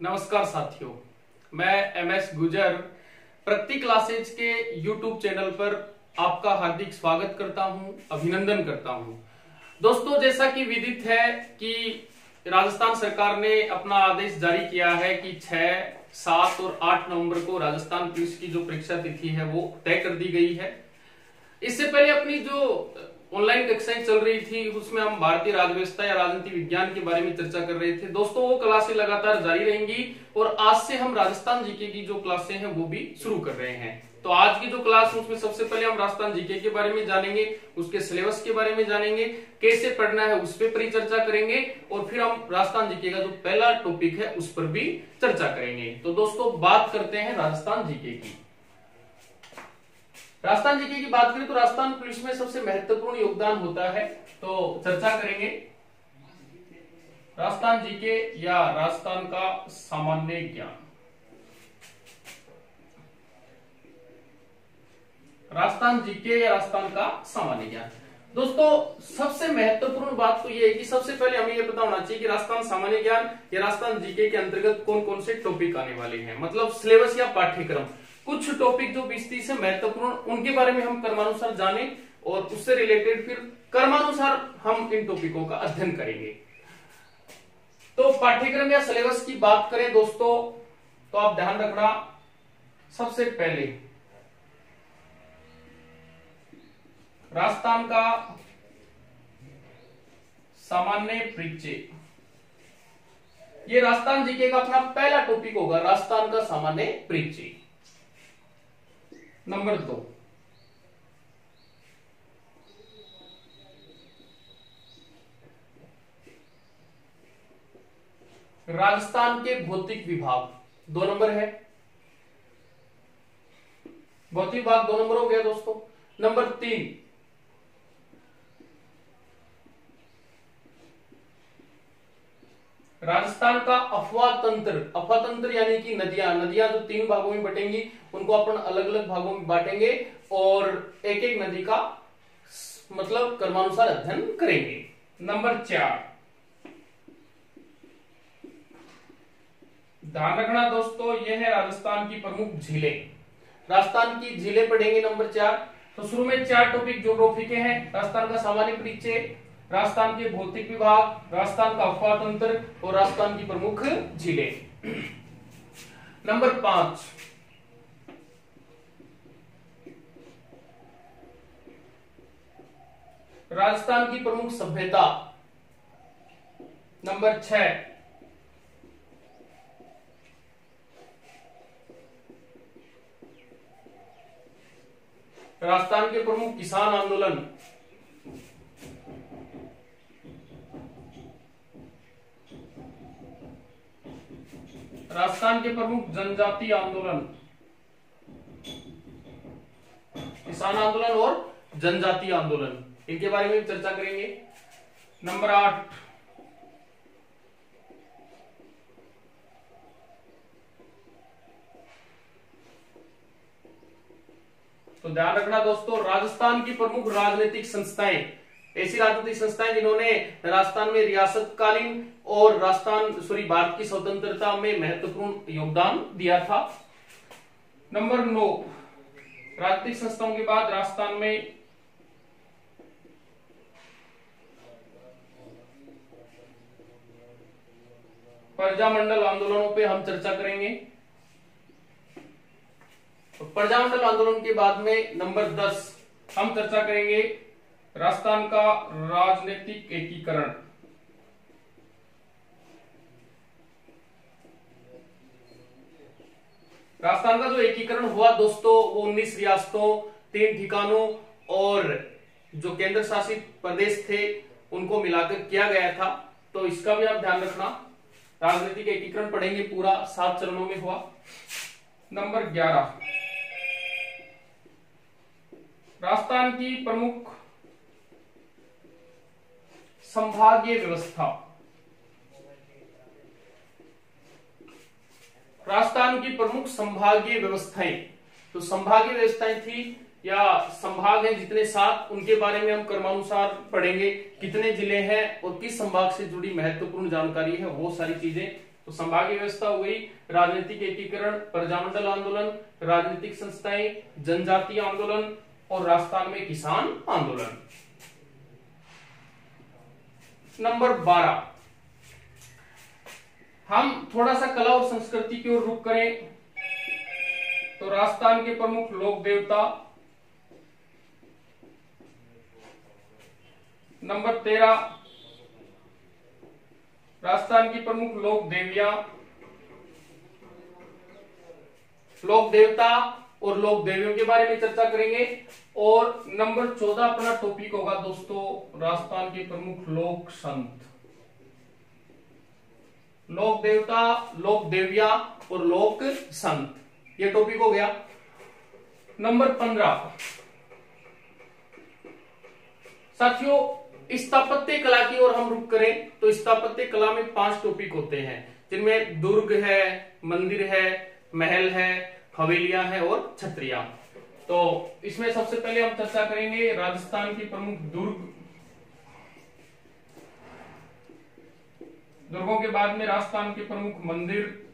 नमस्कार साथियों, मैं एमएस गुजर प्रगति क्लासेज के यूट्यूब चैनल पर आपका हार्दिक स्वागत करता हूं, अभिनंदन करता हूं। दोस्तों, जैसा कि विदित है कि राजस्थान सरकार ने अपना आदेश जारी किया है कि 6, 7 और 8 नवंबर को राजस्थान पुलिस की जो परीक्षा तिथि है वो तय कर दी गई है। इससे पहले अपनी जो ऑनलाइन कक्षाएं चल रही थी उसमें हम भारतीय राजव्यवस्था या राजनीति विज्ञान के बारे में चर्चा कर रहे थे। दोस्तों, वो क्लासें लगातार जारी रहेंगी और आज से हम राजस्थान जीके की जो क्लासें हैं वो भी शुरू कर रहे हैं। तो आज की जो क्लास है उसमें सबसे पहले हम राजस्थान जीके के बारे में जानेंगे, उसके सिलेबस के बारे में जानेंगे, कैसे पढ़ना है उस पर परिचर्चा करेंगे और फिर हम राजस्थान जीके का जो पहला टॉपिक है उस पर भी चर्चा करेंगे। तो दोस्तों, बात करते हैं राजस्थान जीके की। राजस्थान जीके की बात करें तो राजस्थान पुलिस में सबसे महत्वपूर्ण योगदान होता है, तो चर्चा करेंगे राजस्थान जीके या राजस्थान का सामान्य ज्ञान। राजस्थान जीके या राजस्थान का सामान्य ज्ञान। दोस्तों, सबसे महत्वपूर्ण बात तो यह है कि सबसे पहले हमें यह पता होना चाहिए कि राजस्थान सामान्य ज्ञान या राजस्थान जीके के अंतर्गत कौन कौन से टॉपिक आने वाले हैं, मतलब सिलेबस या पाठ्यक्रम। कुछ टॉपिक जो 20-30 है महत्वपूर्ण, उनके बारे में हम क्रमानुसार जाने और उससे रिलेटेड फिर क्रमानुसार हम इन टॉपिकों का अध्ययन करेंगे। तो पाठ्यक्रम या सिलेबस की बात करें दोस्तों, तो आप ध्यान रखना, सबसे पहले राजस्थान का सामान्य परिचय, ये राजस्थान जीके का अपना पहला टॉपिक होगा, राजस्थान का सामान्य परिचय। नंबर 2, राजस्थान के भौतिक विभाग, 2 नंबर है। भौतिक विभाग 2 नंबर हो गया दोस्तों। नंबर 3, राजस्थान का अफवाह तंत्र। अफवाह तंत्र यानी कि नदियां जो 3 भागों में बटेंगी उनको अपन अलग अलग भागों में बांटेंगे और एक एक नदी का मतलब क्रमानुसार अध्ययन करेंगे। नंबर 4, ध्यान रखना दोस्तों, यह है राजस्थान की प्रमुख झीलें। राजस्थान की झीलें पढ़ेंगे नंबर 4। तो शुरू में 4 टॉपिक ज्योग्राफी के हैं, राजस्थान का सामान्य परिचय, राजस्थान के भौतिक विभाग, राजस्थान का अफवाह तंत्र और राजस्थान की प्रमुख झीलें। नंबर 5, राजस्थान की प्रमुख सभ्यता। नंबर 6, राजस्थान के प्रमुख किसान आंदोलन। राजस्थान के प्रमुख जनजाति आंदोलन, किसान आंदोलन और जनजाति आंदोलन, इनके बारे में चर्चा करेंगे। नंबर 8, तो ध्यान रखना दोस्तों, राजस्थान की प्रमुख राजनीतिक संस्थाएं, ऐसी राजनीतिक संस्थाएं जिन्होंने राजस्थान में रियासतकालीन और भारत की स्वतंत्रता में महत्वपूर्ण योगदान दिया था। नंबर 9, राजनीतिक संस्थाओं के बाद राजस्थान में प्रजामंडल आंदोलनों पे हम चर्चा करेंगे। तो प्रजामंडल आंदोलन के बाद में नंबर 10 हम चर्चा करेंगे राजस्थान का राजनीतिक एकीकरण। राजस्थान का जो एकीकरण हुआ दोस्तों वो 19 रियासतों, 3 ठिकानों और जो केंद्र शासित प्रदेश थे उनको मिलाकर किया गया था। तो इसका भी आप ध्यान रखना, राजनीतिक एकीकरण पढ़ेंगे, पूरा 7 चरणों में हुआ। नंबर 11, राजस्थान की प्रमुख संभागीय व्यवस्था। राजस्थान की प्रमुख संभागीय व्यवस्थाएं, तो संभागीय व्यवस्थाएं थी या संभाग हैं जितने 7, उनके बारे में हम क्रमानुसार पढ़ेंगे। कितने जिले हैं और किस संभाग से जुड़ी महत्वपूर्ण जानकारी है वो सारी चीजें तो संभागीय व्यवस्था हो गई, राजनीतिक एकीकरण, प्रजामंडल आंदोलन, राजनीतिक संस्थाएं, जनजातीय आंदोलन और राजस्थान में किसान आंदोलन। नंबर 12, हम थोड़ा सा कला और संस्कृति की ओर रुख करें तो राजस्थान के प्रमुख लोक देवता। नंबर 13, राजस्थान की प्रमुख लोक देवियां, लोक देवता और लोक देवियों के बारे में चर्चा करेंगे। और नंबर 14 अपना टॉपिक होगा दोस्तों राजस्थान के प्रमुख लोक संत, लोक देवता, लोक देवियां और लोक संत, ये टॉपिक हो गया। नंबर 15 साथियों स्थापत्य कला की ओर हम रुख करें तो स्थापत्य कला में 5 टॉपिक होते हैं, जिनमें दुर्ग है, मंदिर है, महल है, हवेलियां हैं और छत्रियां। तो इसमें सबसे पहले हम चर्चा करेंगे राजस्थान की प्रमुख दुर्ग, दुर्गों के बाद में राजस्थान के प्रमुख मंदिर,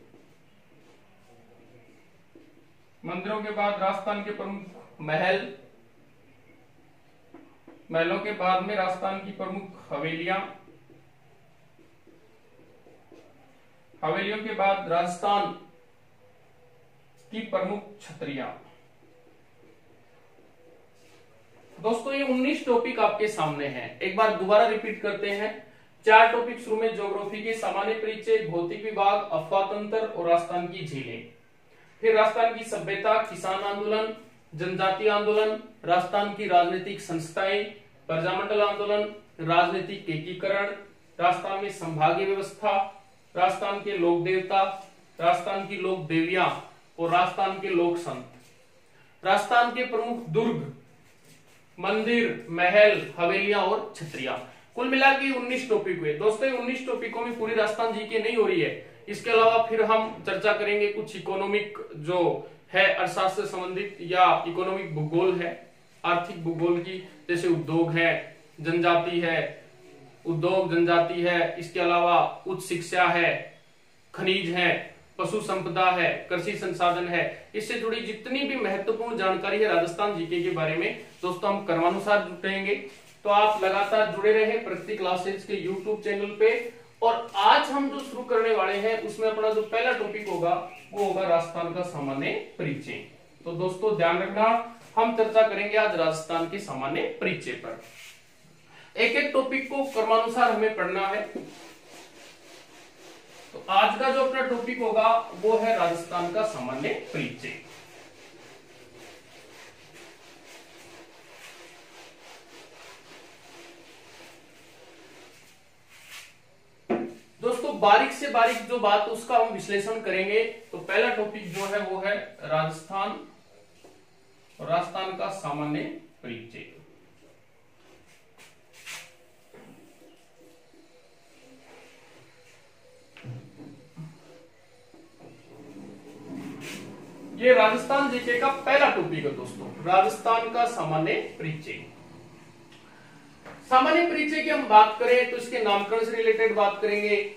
मंदिरों के बाद राजस्थान के प्रमुख महल, महलों के बाद में राजस्थान की प्रमुख हवेलियां, हवेलियों के बाद राजस्थान की प्रमुख छत्रियां। दोस्तों ये 19 टॉपिक आपके सामने हैं, एक बार दोबारा रिपीट करते हैं। 4 टॉपिक शुरू में ज्योग्राफी के सामान्य परिचय, भौतिक विभाग, अफवाह तंत्र और राजस्थान की झीलें। फिर राजस्थान की सभ्यता, किसान आंदोलन, जनजातीय आंदोलन, राजस्थान की राजनीतिक संस्थाएं, प्रजामंडल आंदोलन, राजनीतिक एकीकरण, राजस्थान में संभागीय व्यवस्था, राजस्थान के लोक देवता, राजस्थान की लोक देवियां और राजस्थान के लोक संत, राजस्थान के प्रमुख दुर्ग, मंदिर, महल, हवेलियां और छत्रियां। कुल मिला के 19 टॉपिक हुए। दोस्तों 19 टॉपिकों में पूरी राजस्थान जीके नहीं हो रही है, इसके अलावा फिर हम चर्चा करेंगे कुछ इकोनॉमिक जो है अर्थशास्त्र से संबंधित या इकोनॉमिक भूगोल है, आर्थिक भूगोल की, जैसे उद्योग है, जनजाति है, उद्योग जनजाति है, इसके अलावा उच्च शिक्षा है, खनिज है, पशु संपदा है, कृषि संसाधन है, इससे जुड़ी जितनी भी महत्वपूर्ण जानकारी है राजस्थान जीके के बारे में दोस्तों हम क्रमानुसार जुड़ेंगे। तो आप लगातार जुड़े रहे प्रगति क्लासेज के यूट्यूब चैनल पे। और आज हम जो शुरू करने वाले हैं उसमें अपना जो पहला टॉपिक होगा वो होगा राजस्थान का सामान्य परिचय। तो दोस्तों ध्यान रखना, हम चर्चा करेंगे आज राजस्थान के सामान्य परिचय पर। एक एक टॉपिक को क्रमानुसार हमें पढ़ना है। तो आज का जो अपना टॉपिक होगा वो है राजस्थान का सामान्य परिचय। दोस्तों बारीक से बारीक जो बात उसका हम विश्लेषण करेंगे। तो पहला टॉपिक जो है वो है राजस्थान और राजस्थान का सामान्य परिचय। ये राजस्थान जीके का पहला टॉपिक है दोस्तों, राजस्थान का सामान्य परिचय। सामान्य परिचय की हम बात करें तो इसके नामकरण से रिलेटेड बात करेंगे,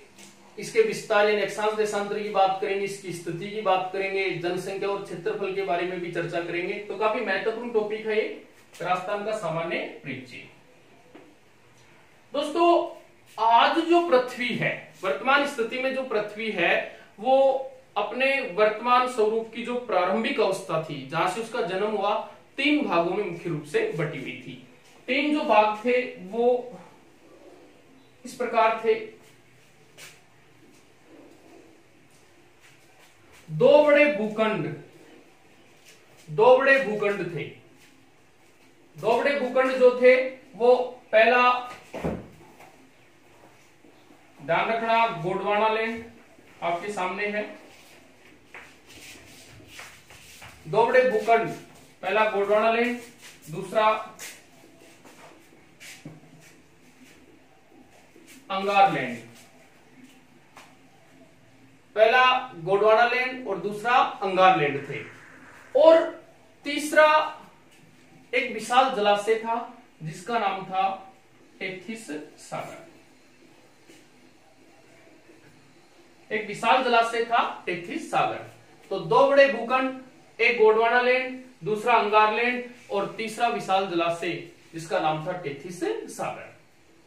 इसके विस्तार यानी अक्षांश देशांतर की बात करेंगे, इसकी स्थिति की बात करेंगे, जनसंख्या और क्षेत्रफल के बारे में भी चर्चा करेंगे। तो काफी महत्वपूर्ण टॉपिक है ये राजस्थान का सामान्य परिचय। दोस्तों आज जो पृथ्वी है, वर्तमान स्थिति में जो पृथ्वी है वो अपने वर्तमान स्वरूप की जो प्रारंभिक अवस्था थी जहां से उसका जन्म हुआ 3 भागों में मुख्य रूप से बटी हुई थी। 3 जो भाग थे वो इस प्रकार थे। 2 बड़े भूखंड थे। 2 बड़े भूखंड जो थे वो पहला, ध्यान रखना, गोंडवाना लैंड आपके सामने है। 2 बड़े भूखंड, पहला गोंडवाना लैंड, दूसरा अंगार लैंड। पहला गोंडवाना लैंड और दूसरा अंगार लैंड थे। और तीसरा एक विशाल जलाशय था जिसका नाम था टेथिस सागर। एक विशाल जलाशय था टेथिस सागर। तो दो बड़े भूखंड, एक गोंडवाना लैंड, दूसरा अंगार लैंड और तीसरा विशाल जलाशय जिसका नाम था टेथिस सागर।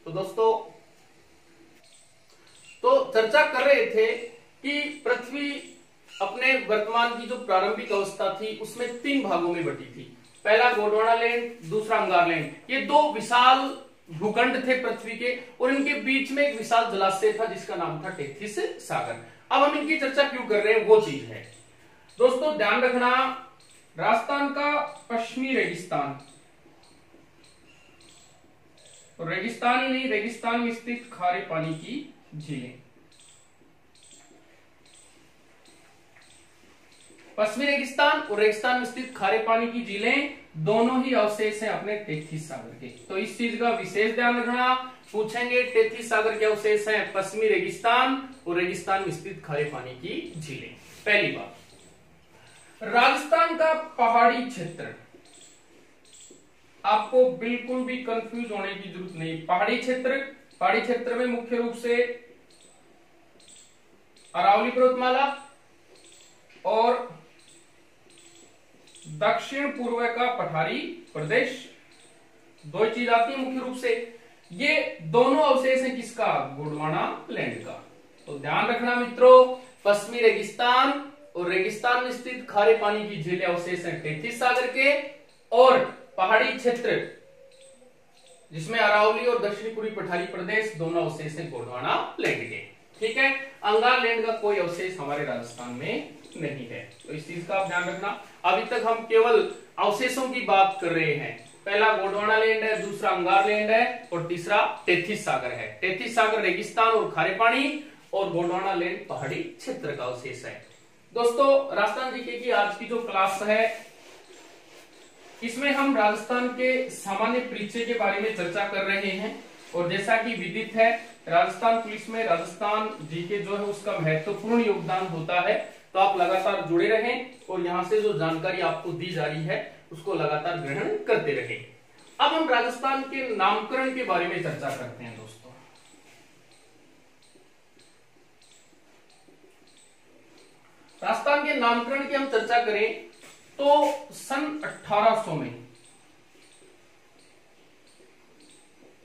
तो दोस्तों तो चर्चा कर रहे थे कि पृथ्वी अपने वर्तमान की जो प्रारंभिक अवस्था थी उसमें तीन भागों में बटी थी। पहला गोंडवाना लैंड, दूसरा अंगार लैंड। ये दो विशाल भूखंड थे पृथ्वी के और इनके बीच में एक विशाल जलाशय था जिसका नाम था टेथिस सागर। अब हम इनकी चर्चा क्यों कर रहे हैं वो चीज है। दोस्तों ध्यान रखना, राजस्थान का पश्चिमी रेगिस्तान, और रेगिस्तान ही नहीं, रेगिस्तान में स्थित खारे पानी की झीलें। पश्चिमी रेगिस्तान और रेगिस्तान में स्थित खारे पानी की झीलें दोनों ही अवशेष हैं अपने टेथिस सागर के। तो इस चीज का विशेष ध्यान रखना, पूछेंगे टेथिस सागर के अवशेष हैं पश्चिमी रेगिस्तान और रेगिस्तान में स्थित खारे पानी की झीलें। पहली बात, राजस्थान का पहाड़ी क्षेत्र, आपको बिल्कुल भी कंफ्यूज होने की जरूरत नहीं। पहाड़ी क्षेत्र में मुख्य रूप से अरावली पर्वतमाला और दक्षिण पूर्व का पठारी प्रदेश, दो चीज आती है मुख्य रूप से। ये दोनों अवशेष हैं किसका? गोंडवाना लैंड का। तो ध्यान रखना मित्रों, पश्चिमी रेगिस्तान और रेगिस्तान में स्थित खारे पानी की झीलें अवशेष हैं टेथिस सागर के, और पहाड़ी क्षेत्र जिसमें अरावली और दक्षिण पूर्वी पठारी प्रदेश दोनों अवशेष हैं गोंडवाना लैंड के। ठीक है, अंगार लैंड का कोई अवशेष हमारे राजस्थान में नहीं है। तो इस चीज का आप ध्यान रखना। अभी तक हम केवल अवशेषों की बात कर रहे हैं। पहला गोंडवाना लैंड है, दूसरा अंगार लैंड है और तीसरा टेथिस सागर है। टेथिस सागर रेगिस्तान और खारे पानी और गोंडवाना लैंड पहाड़ी क्षेत्र का अवशेष है। दोस्तों राजस्थान जीके की आज की जो क्लास है इसमें हम राजस्थान के सामान्य परिचय के बारे में चर्चा कर रहे हैं। और जैसा कि विदित है, राजस्थान पुलिस में राजस्थान जीके जो है उसका महत्वपूर्ण योगदान होता है। तो आप लगातार जुड़े रहें और यहां से जो जानकारी आपको दी जा रही है उसको लगातार ग्रहण करते रहें। अब हम राजस्थान के नामकरण के बारे में चर्चा करते हैं। दोस्तों राजस्थान के नामकरण की हम चर्चा करें तो सन 1800 में,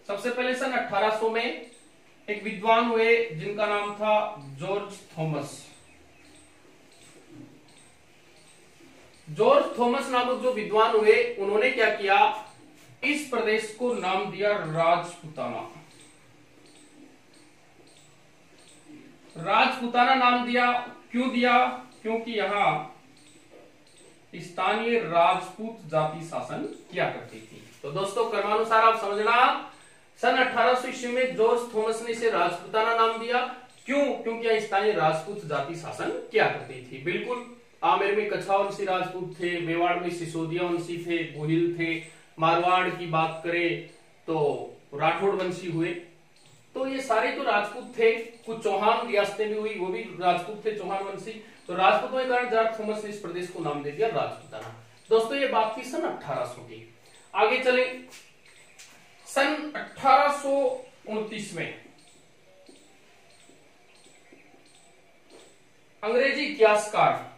सबसे पहले सन 1800 में एक विद्वान हुए जिनका नाम था जॉर्ज थॉमस। जॉर्ज थॉमस नामक जो विद्वान हुए उन्होंने क्या किया, इस प्रदेश को नाम दिया राजपुताना। राजपुताना नाम दिया, क्यों दिया? क्योंकि यहां स्थानीय राजपूत जाति शासन किया करती थी। तो दोस्तों क्रमानुसार आप समझना, सन 1800 ईस्वी में जॉर्ज थॉमस ने इसे राजपुताना नाम दिया। क्यों? क्योंकि यहां स्थानीय राजपूत जाति शासन किया करती थी। बिल्कुल, आमेर में कछावा वंशी राजपूत थे, मेवाड़ में सिसोदिया वंशी थे, गोहिल थे, मारवाड़ की बात करें तो राठौड़ वंशी हुए। तो ये सारे जो राजपूत थे, कुछ चौहान रियासतें भी हुई, वो भी राजपूत थे, चौहान वंशी। तो राजपूतों के कारण जॉर्ज थॉमस ने इस प्रदेश को नाम दे दिया राजपुताना। दोस्तों ये बात थी सन 1800 की। आगे चले, सन 1829 में अंग्रेजी इतिहासकार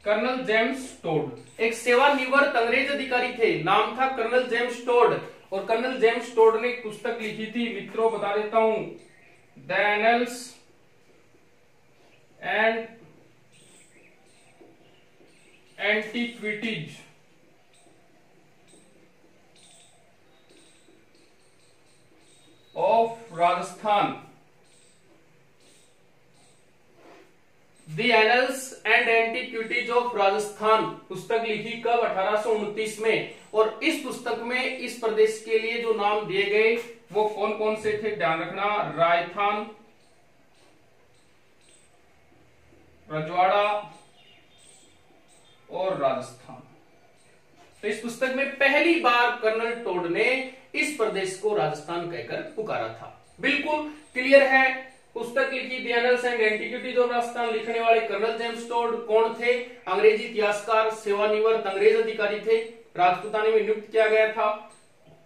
कर्नल जेम्स टोड, एक सेवानिवृत्त अंग्रेज अधिकारी थे, नाम था कर्नल जेम्स टोड। और कर्नल जेम्स टोड ने एक पुस्तक लिखी थी, मित्रों बता देता हूं, the annuls and antiquities of Rajasthan. The annuls and antiquities of Rajasthan पुस्तक लिखी कब? 1829 में। और इस पुस्तक में इस प्रदेश के लिए जो नाम दिए गए वो कौन कौन से थे? ध्यान रखना, राजस्थान, रजवाड़ा और राजस्थान। तो इस पुस्तक में पहली बार कर्नल टोड ने इस प्रदेश को राजस्थान कहकर पुकारा था। बिल्कुल क्लियर है। पुस्तक लिखी the annuls and antiquities of Rajasthan, लिखने वाले कर्नल जेम्स टोड कौन थे? अंग्रेजी इतिहासकार, सेवानिवृत्त अंग्रेज अधिकारी थे, राजपुताने में नियुक्त किया गया था।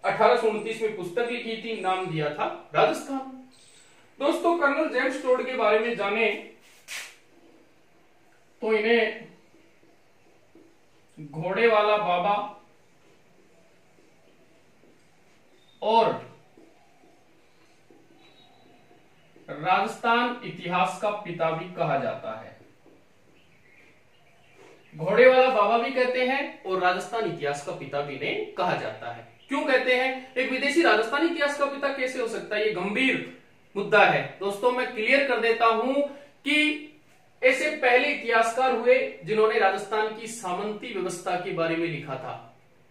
1829 में पुस्तक लिखी थी, नाम दिया था राजस्थान। दोस्तों कर्नल जेम्स टोड के बारे में जाने तो इन्हें घोड़े वाला बाबा और राजस्थान इतिहास का पिता भी कहा जाता है। घोड़े वाला बाबा भी कहते हैं और राजस्थान इतिहास का पिता भी इन्हें कहा जाता है। क्यों कहते हैं? एक विदेशी राजस्थान इतिहास का पिता कैसे हो सकता है? ये गंभीर मुद्दा है। दोस्तों मैं क्लियर कर देता हूं कि ऐसे पहले इतिहासकार हुए जिन्होंने राजस्थान की सामंती व्यवस्था के बारे में लिखा था।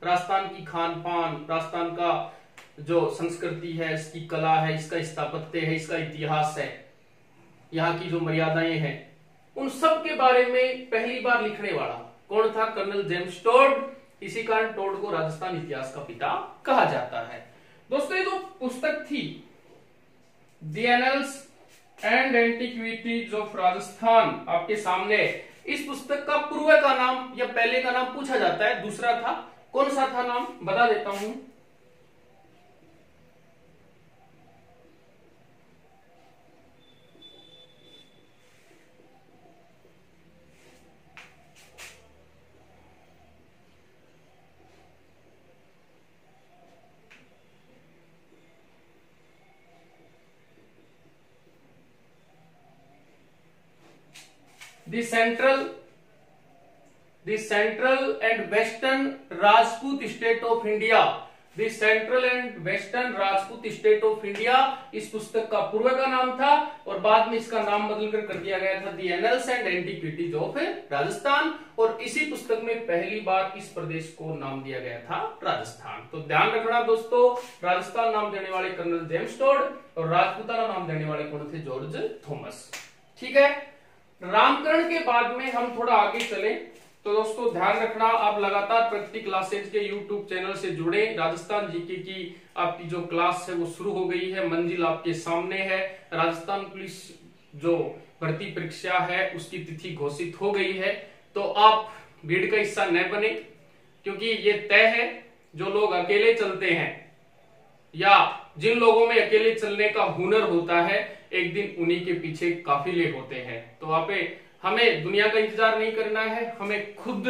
राजस्थान की खान पान, राजस्थान का जो संस्कृति है, इसकी कला है, इसका स्थापत्य है, इसका इतिहास है, यहाँ की जो मर्यादाएं हैं, उन सब के बारे में पहली बार लिखने वाला कौन था? Colonel James Tod. इसी कारण टोड को राजस्थान इतिहास का पिता कहा जाता है। दोस्तों ये जो पुस्तक थी the annuls and antiquities of Rajasthan आपके सामने, इस पुस्तक का पूर्व का नाम या पहले का नाम पूछा जाता है, दूसरा था। कौन सा था नाम? बता देता हूं। The Central and Western Rajput State of India, The Central and Western Rajput State of India इस पुस्तक का पूर्व का नाम था और बाद में इसका नाम बदलकर कर दिया गया था The Annals and Antiquities of Rajasthan. और इसी पुस्तक में पहली बार इस प्रदेश को नाम दिया गया था राजस्थान। तो ध्यान रखना दोस्तों, राजस्थान नाम देने वाले कर्नल जेम्स टोड और राजपूताना नाम देने वाले कौन थे? George Thomas. ठीक है, नामकरण के बाद में हम थोड़ा आगे चले तो दोस्तों ध्यान रखना, आप लगातार प्रगति क्लासेज के यूट्यूब चैनल से जुड़े। राजस्थान जीके की आपकी जो क्लास है वो शुरू हो गई है, मंजिल आपके सामने है। राजस्थान पुलिस जो भर्ती परीक्षा है उसकी तिथि घोषित हो गई है, तो आप भीड़ का हिस्सा न बने, क्योंकि ये तय है जो लोग अकेले चलते हैं या जिन लोगों में अकेले चलने का हुनर होता है, एक दिन उन्हीं के पीछे काफिले होते हैं। तो आप हमें दुनिया का इंतजार नहीं करना है, हमें खुद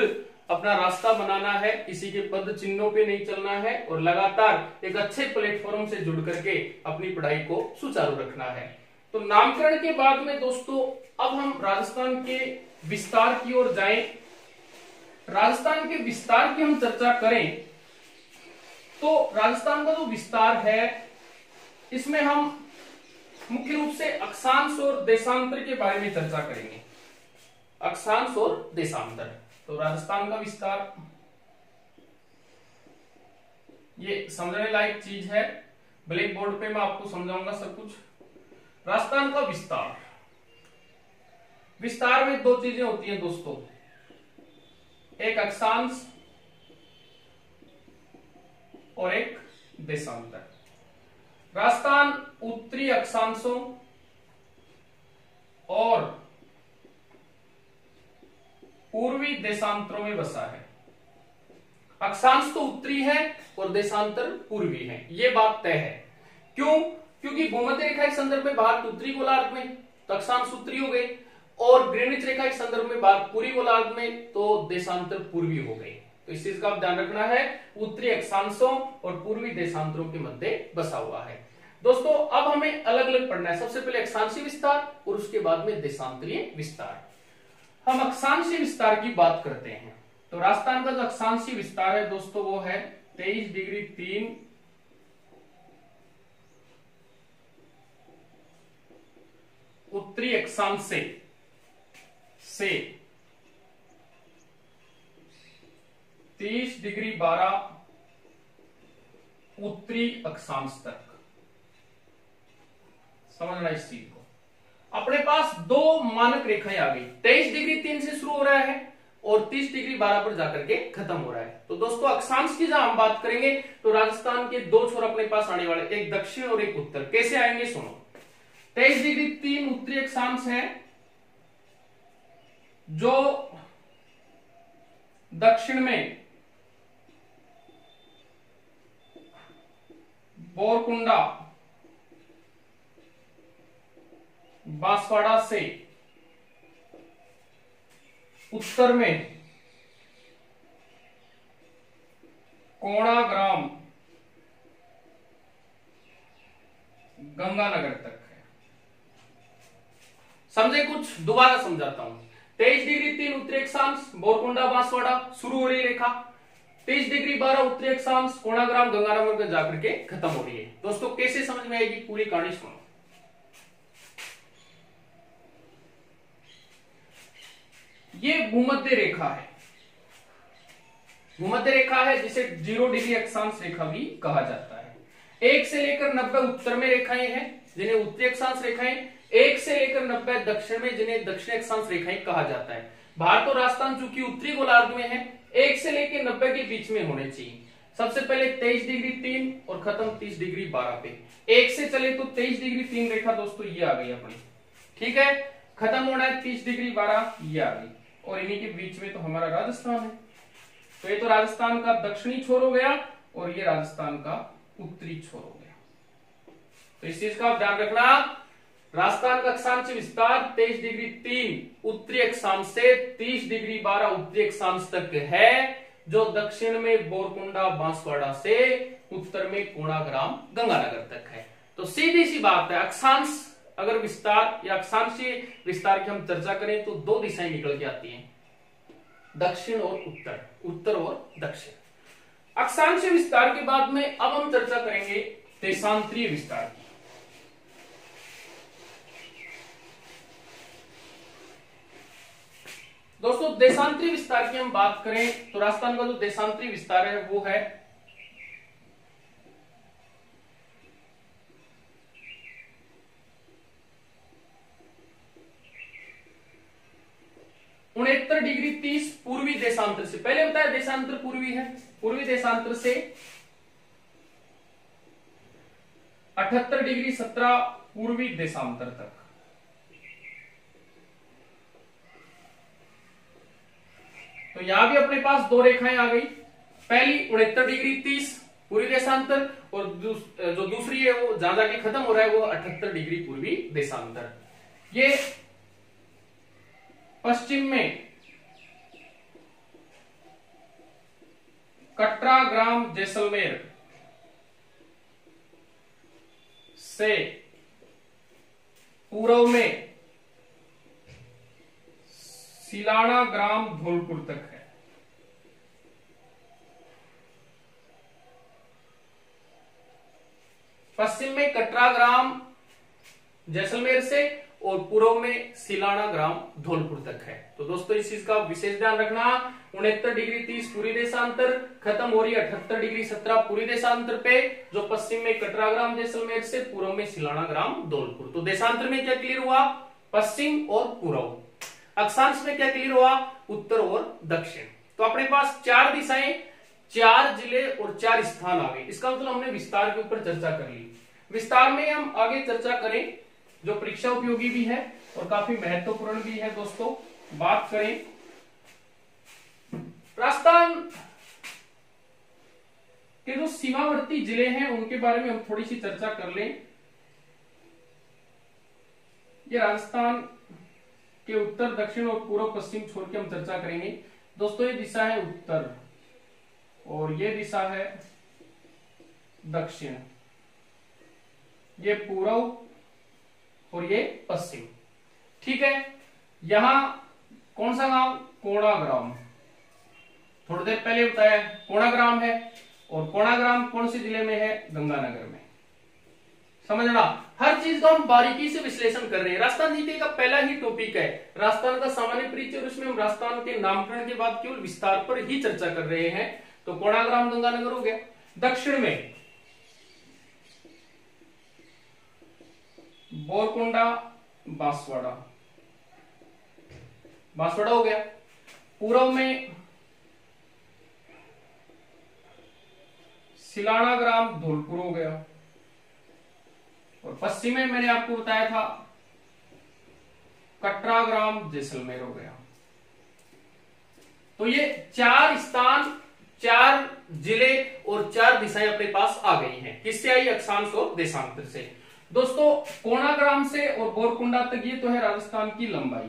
अपना रास्ता बनाना है, किसी के पद चिन्हों पे नहीं चलना है और लगातार एक अच्छे प्लेटफॉर्म से जुड़ करके अपनी पढ़ाई को सुचारू रखना है। तो नामकरण के बाद में दोस्तों अब हम राजस्थान के विस्तार की ओर जाएं। राजस्थान के विस्तार की हम चर्चा करें तो राजस्थान का जो विस्तार है इसमें हम मुख्य रूप से अक्षांश और देशांतर के बारे में चर्चा करेंगे। अक्षांश और देशांतर, तो राजस्थान का विस्तार ये समझने लायक चीज है। ब्लैक बोर्ड पे मैं आपको समझाऊंगा सब कुछ। राजस्थान का विस्तार, विस्तार में दो चीजें होती हैं दोस्तों, एक अक्षांश और एक देशांतर। राजस्थान उत्तरी अक्षांशों और पूर्वी देशांतरों में बसा है। अक्षांश तो उत्तरी है और देशांतर पूर्वी है, ये बात तय है। क्यों? क्योंकि भूमध्य रेखा के संदर्भ में भारत उत्तरी गोलार्ध में, तो अक्षांश उत्तरी हो गए, और ग्रीनिच रेखा के संदर्भ में भारत पूर्वी गोलार्ध में, तो देशांतर पूर्वी हो गए। तो इस चीज का आप ध्यान रखना है, उत्तरी अक्षांशों और पूर्वी देशांतरों के मध्य बसा हुआ है। दोस्तों अब हमें अलग अलग पढ़ना है, सबसे पहले अक्षांशीय विस्तार और उसके बाद में देशांतरीय विस्तार। हम अक्षांशीय विस्तार की बात करते हैं तो राजस्थान का जो अक्षांशीय विस्तार है दोस्तों वो है 23 डिग्री 3 उत्तरी अक्षांश से 30 डिग्री 12 उत्तरी अक्षांश तक। समझना इस चीज को। अपने पास दो मानक रेखाएं आ गई, 23 डिग्री 3 से शुरू हो रहा है और 30 डिग्री 12 पर जाकर के खत्म हो रहा है। तो दोस्तों अक्षांश की जहां हम बात करेंगे तो राजस्थान के दो छोर अपने पास आने वाले, एक दक्षिण और एक उत्तर। कैसे आएंगे सुनो। 23 डिग्री 3 उत्तरी अक्षांश है जो दक्षिण में बोरकुंडा बांसवाड़ा से उत्तर में कोणाग्राम गंगानगर तक है। समझे? कुछ दोबारा समझाता हूं। 23 डिग्री 3 उत्तरी अक्षांश बोरकुंडा बांसवाड़ा शुरू हो रही रेखा, 23 डिग्री 12 उत्तरी अक्षांश कोणाग्राम गंगानगर में जाकर के खत्म हो रही है। दोस्तों कैसे समझ में आएगी पूरी कहानी सुनो। ये भूमध्य रेखा है, भूमध्य रेखा है जिसे 0 डिग्री अक्षांश रेखा भी कहा जाता है। 1 से लेकर 90 उत्तर में रेखाएं हैं जिन्हें उत्तरी अक्षांश रेखाएं, 1 से लेकर 90 दक्षिण में जिन्हें दक्षिणी अक्षांश रेखाएं कहा जाता है। भारत और राजस्थान चूंकि उत्तरी गोलार्ध में है, 1 से लेकर 90 के बीच में होने चाहिए। सबसे पहले 23 डिग्री 3 और खत्म 30 डिग्री 12 पे। 1 से चले तो 23 डिग्री 3 रेखा दोस्तों ये आ गई अपनी, ठीक है। खत्म होना है 30 डिग्री 12 ये आ गई, और इन्हीं के बीच में तो हमारा राजस्थान है। तो ये तो राजस्थान का दक्षिणी छोर हो गया और ये राजस्थान का उत्तरी छोर हो गया। तो इस चीज का ध्यान रखना, राजस्थान का अक्षांश विस्तार 23 डिग्री 3 उत्तरी अक्षांश से 30 डिग्री 12 उत्तरी अक्षांश तक है, जो दक्षिण में बोरकुंडा बांसवाड़ा से उत्तर में कोणाग्राम गंगानगर तक है। तो सीधी सी बात है, अक्षांश अगर विस्तार या अक्षांशीय विस्तार की हम चर्चा करें तो 2 दिशाएं निकल के आती हैं, दक्षिण और उत्तर, उत्तर और दक्षिण। अक्षांशीय विस्तार के बाद में अब हम चर्चा करेंगे देशांतरीय विस्तार की। दोस्तों देशांतरीय विस्तार की हम बात करें तो राजस्थान का जो देशांतरीय विस्तार है वो है 69 डिग्री 30 पूर्वी देशांतर से, पहले बताया देशांतर पूर्वी है, पूर्वी देशांतर से 78 डिग्री 17 पूर्वी देशांतर तक। तो यहां भी अपने पास 2 रेखाएं आ गई, पहली 69 डिग्री 30 पूर्वी देशांतर, और जो दूसरी है वो जहां जाके खत्म हो रहा है वो 78 डिग्री पूर्वी देशांतर। ये पश्चिम में कटरा ग्राम जैसलमेर से पूर्व में सिलाना ग्राम धौलपुर तक है। पश्चिम में कटरा ग्राम जैसलमेर से और पूर्व में सिलाना ग्राम धौलपुर तक है। तो दोस्तों इस चीज का विशेष ध्यान रखना, 69 डिग्री 30 पूरी देशांतर, खत्म हो रही है 78 डिग्री 17 पूरी देशांतर पे, जो पश्चिम में कटरा ग्राम जैसलमेर से पूर्व में सिलाना ग्राम धौलपुर। तो देशांतर में क्या क्लियर हुआ, पश्चिम और पूर्व। अक्षांश में क्या क्लियर हुआ, उत्तर और दक्षिण। तो अपने पास 4 दिशाएं, 4 जिले और 4 स्थान आ गए। इसका मतलब हमने विस्तार के ऊपर चर्चा कर ली। विस्तार में हम आगे चर्चा करें जो परीक्षा उपयोगी भी है और काफी महत्वपूर्ण भी है। दोस्तों बात करें राजस्थान के जो सीमावर्ती जिले हैं उनके बारे में हम थोड़ी सी चर्चा कर लें। ये राजस्थान के उत्तर, दक्षिण और पूर्व पश्चिम छोर की हम चर्चा करेंगे। दोस्तों ये दिशा है उत्तर और ये दिशा है दक्षिण, ये पूर्व और ये पश्चिम, ठीक है। यहां कौन सा गांव, कोणाग्राम, थोड़ी देर पहले बताया कोणाग्राम है, और कोणाग्राम कौन से जिले में है, गंगानगर में। समझना, हर चीज का हम बारीकी से विश्लेषण कर रहे हैं। राजस्थान जीके का पहला ही टॉपिक है राजस्थान का सामान्य परिचय, और उसमें हम राजस्थान के नामकरण के बाद केवल विस्तार पर ही चर्चा कर रहे हैं। तो कोणाग्राम गंगानगर हो गया। दक्षिण में बोरकुंडा बांसवाड़ा, बांसवाड़ा हो गया। पूर्व में सिलाना ग्राम धौलपुर हो गया, और पश्चिम में मैंने आपको बताया था कटरा ग्राम जैसलमेर हो गया। तो ये 4 स्थान 4 जिले और 4 दिशाएं अपने पास आ गई हैं। किससे आई? अक्षांश और देशांतर से। दोस्तों कोणाग्राम से और बोरकुंडा तक ये तो है राजस्थान की लंबाई,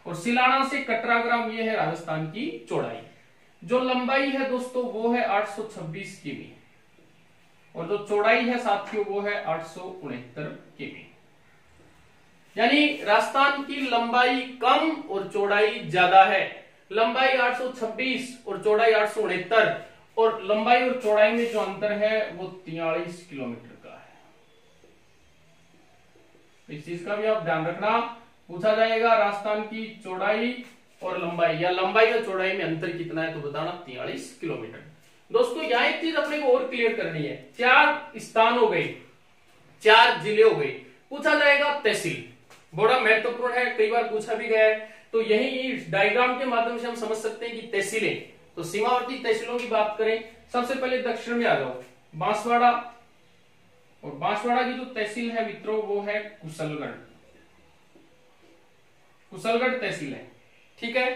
और सिलाना से कटराग्राम ये है राजस्थान की चौड़ाई। जो लंबाई है दोस्तों वो है 826 किमी, और जो चौड़ाई है साथियों वो है 869 किमी। यानी राजस्थान की लंबाई कम और चौड़ाई ज्यादा है। लंबाई 826 और चौड़ाई 869, और लंबाई और चौड़ाई में जो अंतर है वो 43 किलोमीटर का है। इस चीज का भी आप ध्यान रखना, पूछा जाएगा राजस्थान की चौड़ाई और लंबाई, या लंबाई और चौड़ाई में अंतर कितना है तो बताना 43 किलोमीटर। दोस्तों यहां एक चीज अपने को और क्लियर करनी है। 4 स्थान हो गए, 4 जिले हो गए, पूछा जाएगा तहसील, बड़ा महत्वपूर्ण है, कई बार पूछा भी गया है। तो यही इस डायग्राम के माध्यम से हम समझ सकते हैं कि तहसीलें, तो सीमावर्ती तहसीलों की बात करें, सबसे पहले दक्षिण में आ जाओ, बांसवाड़ा, और बांसवाड़ा की जो तहसील है मित्रों वो है कुशलगढ़, कुशलगढ़ तहसील है, ठीक है।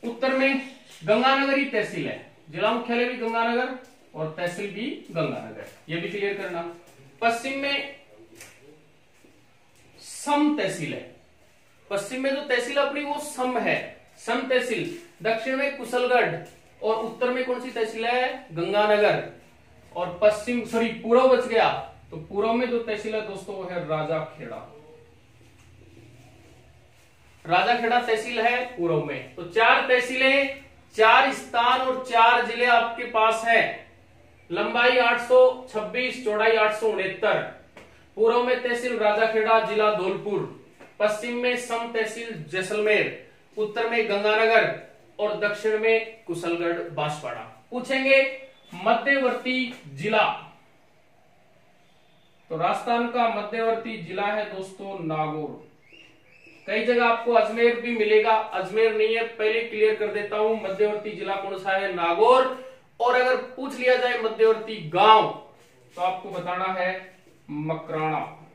उत्तर में गंगानगर ही तहसील है, जिला मुख्यालय भी गंगानगर और तहसील भी गंगानगर, ये भी क्लियर करना। पश्चिम में सम तहसील है, पश्चिम में जो तहसील अपनी वो सम है, सम तहसील। दक्षिण में कुशलगढ़, और उत्तर में कौन सी तहसील है? गंगानगर। और पश्चिम पूर्व बच गया, तो पूर्व में जो तहसील है दोस्तों वो है राजाखेड़ा, राजाखेड़ा तहसील है पूर्व में। तो 4 तहसीलें, 4 स्थान और 4 जिले आपके पास है। लंबाई 826, चौड़ाई 869। पूर्व में तहसील राजाखेड़ा, जिला धौलपुर। पश्चिम में सम तहसील जैसलमेर, उत्तर में गंगानगर, और दक्षिण में कुशलगढ़ बांसवाड़ा। पूछेंगे मध्यवर्ती जिला, तो राजस्थान का मध्यवर्ती जिला है दोस्तों नागौर। कई जगह आपको अजमेर भी मिलेगा, अजमेर नहीं है, पहले क्लियर कर देता हूं, मध्यवर्ती जिला कौन सा है? नागौर। और अगर पूछ लिया जाए मध्यवर्ती गांव, तो आपको बताना है मकराना,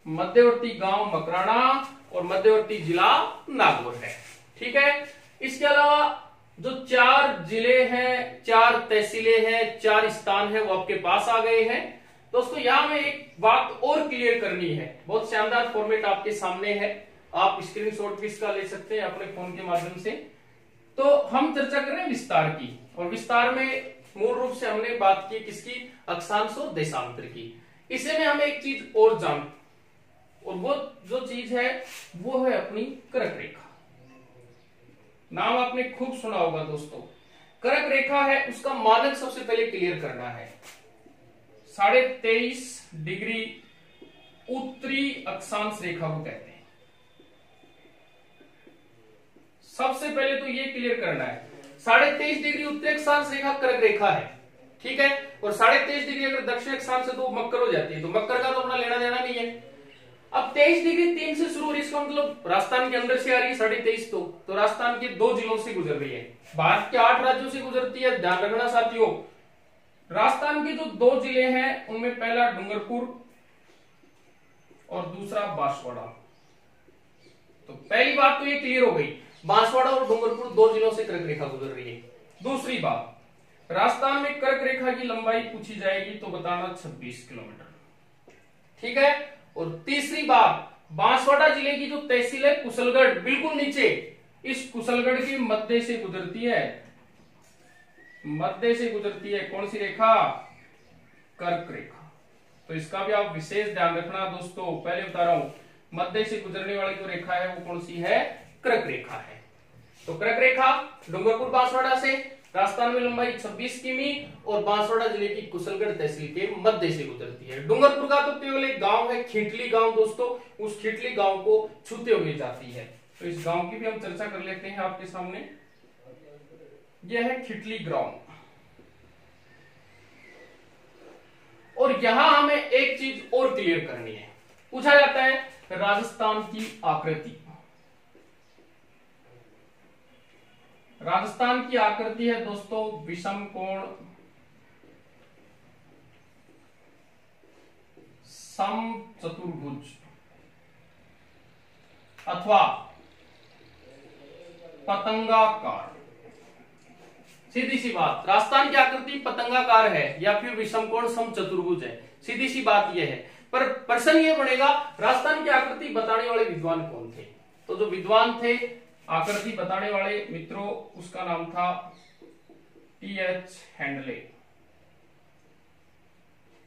मध्यवर्ती गांव मकराना, और मध्यवर्ती जिला नागौर है, ठीक है। इसके अलावा जो 4 जिले हैं, 4 तहसीलें हैं, 4 स्थान है, वो आपके पास आ गए हैं। दोस्तों यहां में एक बात और क्लियर करनी है, बहुत शानदार फॉर्मेट आपके सामने है, आप स्क्रीनशॉट भी इसका ले सकते हैं अपने फोन के माध्यम से। तो हम चर्चा कर रहे हैं विस्तार की, और विस्तार में मूल रूप से हमने बात की किसकी? अक्षांश और देशांतर की। इसे में हमें एक चीज और जान, और वो जो चीज है वो है अपनी कर्क रेखा। नाम आपने खूब सुना होगा दोस्तों, कर्क रेखा है, उसका मानक सबसे पहले क्लियर करना है। 23.5 डिग्री उत्तरी अक्षांश रेखा को कहते हैं। सबसे पहले तो ये क्लियर करना है, 23.5 डिग्री उत्तरी अक्षांश रेखा कर्क रेखा है, ठीक है। और 23.5 डिग्री अगर दक्षिण अक्षांश से तो मकर हो जाती है, तो मकर का तो अपना लेना देना नहीं है। अब 23 डिग्री 3 से शुरू हो रही है, इसका मतलब राजस्थान के अंदर से आ रही है 23.5, तो राजस्थान के 2 जिलों से गुजर रही है, भारत के 8 राज्यों से गुजरती है। ध्यान रखना साथियों, राजस्थान के जो 2 जिले हैं उनमें पहला डूंगरपुर और दूसरा बांसवाड़ा। तो पहली बात तो ये क्लियर हो गई, बांसवाड़ा और डूंगरपुर 2 जिलों से कर्क रेखा गुजर रही है। दूसरी बात, राजस्थान में कर्क रेखा की लंबाई पूछी जाएगी तो बताना 26 किलोमीटर, ठीक है। और तीसरी बात, बांसवाड़ा जिले की जो तहसील है कुशलगढ़, बिल्कुल नीचे, इस कुशलगढ़ की मध्य से गुजरती है, मध्य से गुजरती है कौन सी रेखा? कर्क रेखा। तो इसका भी आप विशेष ध्यान रखना दोस्तों, पहले बता रहा हूं, मध्य से गुजरने वाली जो रेखा है वो कौन सी है? कर्क रेखा है। तो कर्क रेखा डूंगरपुर बांसवाड़ा से, राजस्थान में लंबाई 26 किमी, और बांसवाड़ा जिले की कुशलगढ़ तहसील के मध्य से गुजरती है। डूंगरपुर का तो केवल एक गांव है, खीटली गांव दोस्तों, उस खीटली गांव को छूते हुए जाती है। तो इस गांव की भी हम चर्चा कर लेते हैं आपके सामने। यह है खीटली गांव, और यहां हमें एक चीज और क्लियर करनी है, पूछा जाता है राजस्थान की आकृति। राजस्थान की आकृति है दोस्तों विषम कोण समचतुर्भुज अथवा पतंगाकार। सीधी सी बात, राजस्थान की आकृति पतंगाकार है या फिर विषमकोण समचतुर्भुज है, सीधी सी बात यह है। पर प्रश्न ये बनेगा राजस्थान की आकृति बताने वाले विद्वान कौन थे? तो जो विद्वान थे आकृति बताने वाले मित्रों, उसका नाम था टी.एच. हैंडले।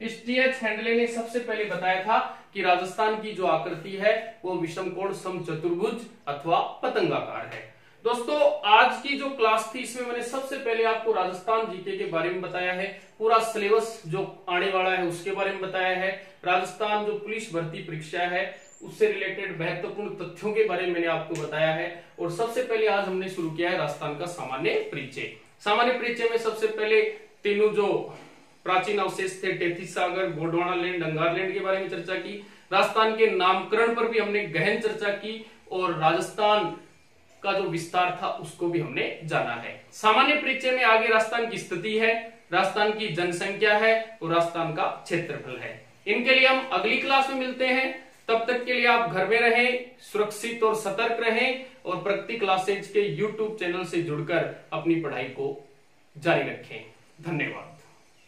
इस टी.एच. हैंडले ने सबसे पहले बताया था कि राजस्थान की जो आकृति है वो विषमकोण समचतुर्भुज अथवा पतंगाकार है। दोस्तों आज की जो क्लास थी इसमें मैंने सबसे पहले आपको राजस्थान जीके के बारे में बताया है, पूरा सिलेबस जो आने वाला है उसके बारे में बताया है, राजस्थान जो पुलिस भर्ती परीक्षा है उससे रिलेटेड महत्वपूर्ण तथ्यों के बारे में मैंने आपको बताया है। और सबसे पहले आज हमने शुरू किया है राजस्थान का सामान्य परिचय। सामान्य परिचय में सबसे पहले तीनों जो प्राचीन अवशेष थे, टेथिस सागर, गोंडवाना लैंड, अंगार लैंड के बारे में चर्चा की। राजस्थान के नामकरण पर भी हमने गहन चर्चा की और राजस्थान का जो विस्तार था उसको भी हमने जाना है। सामान्य परिचय में आगे राजस्थान की स्थिति है, राजस्थान की जनसंख्या है और राजस्थान का क्षेत्रफल है। इनके लिए हम अगली क्लास में मिलते हैं। तब तक के लिए आप घर में रहें, सुरक्षित और सतर्क रहें और प्रगति क्लासेज के YouTube चैनल से जुड़कर अपनी पढ़ाई को जारी रखें। धन्यवाद।